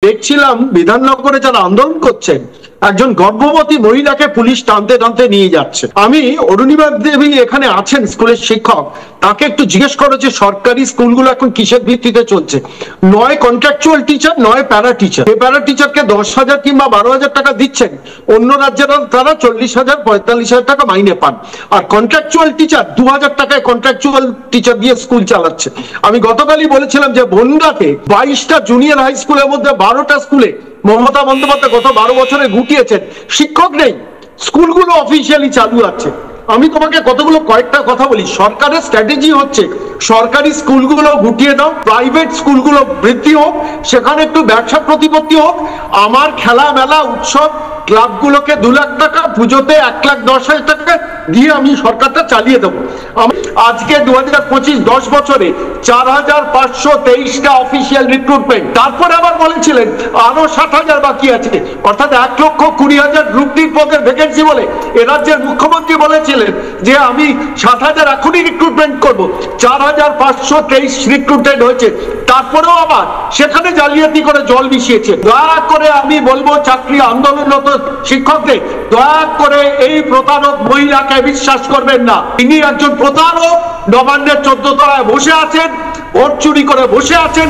দেখছিলাম বিধাননগরে যারা আন্দোলন করছেন, একজন গর্ভবতী মহিলাকে পুলিশ টানতে টানতে নিয়ে যাচ্ছে। আমি অরুণিমা দেবী এখানে আছেন স্কুলের শিক্ষক, তাকে একটু জিজ্ঞেস করো যে সরকারি স্কুলগুলো এখন কিসের ভিত্তিতে চলছে। নয় কন্ট্রাকচুয়াল টিচার, নয় প্যারা টিচার। এই প্যারা টিচারকে 10,000 কিংবা 12,000 টাকা দিচ্ছেন, অন্য রাজ্যের তারা 40,000 45,000 টাকা মাইনে পান। আর কন্ট্রাকচুয়াল টিচার 2,000 টাকায় কন্ট্রাকচুয়াল টিচার দিয়ে স্কুল চালাচ্ছে। আমি গতকালই বলেছিলাম যে বনগাঁতে 22টা জুনিয়র হাই স্কুলের মধ্যে 12টা স্কুলে মমতা বন্দ্যোপাধ্যায় গত 12 বছরে গুটিয়েছেন, শিক্ষক নেই, স্কুলগুলো অফিসিয়ালি চালু আছে। আমি তোমাকে কয়েকটা কথা বলি। সরকারের স্ট্র্যাটেজি হচ্ছে সরকারি স্কুলগুলো গুটিয়ে দাও, প্রাইভেট স্কুলগুলো বৃদ্ধি হোক, সেখানে একটু ব্যবসা প্রতিপত্তি হোক। আমার খেলা মেলা উৎসব ক্লাবগুলোকে 2 লাখ টাকা, পুজোতে 1,10,000 টাকা দিয়ে আমি সরকারটা চালিয়ে দেবো। আজকে 2025 10 বছরে 4,523টা অফিসিয়াল রিক্রুটমেন্ট। তারপরে আবার বলেছিলেন আরো 60,000 বাকি আছে, অর্থাৎ 1,20,000 গ্রুপ ডি পদের ভ্যাকেন্সি বলে এ রাজ্যের মুখ্যমন্ত্রী বলেছিলেন যে আমি 7,000 এখনই রিক্রুটমেন্ট করব। 4,523 রিক্রুটেড হয়েছে, তারপরেও আবার সেখানে জালিয়াতি করে জল মিশিয়েছে। দয়া করে আমি বলবো চাকরি আন্দোলনরত শিক্ষকদের, দয়া করে এই প্রতারক মহিলাকে বিশ্বাস করবেন না। তিনি একজন প্রতারক, নবান্নের 14 তলায় বসে আছেন, ভোট চুরি করে বসে আছেন।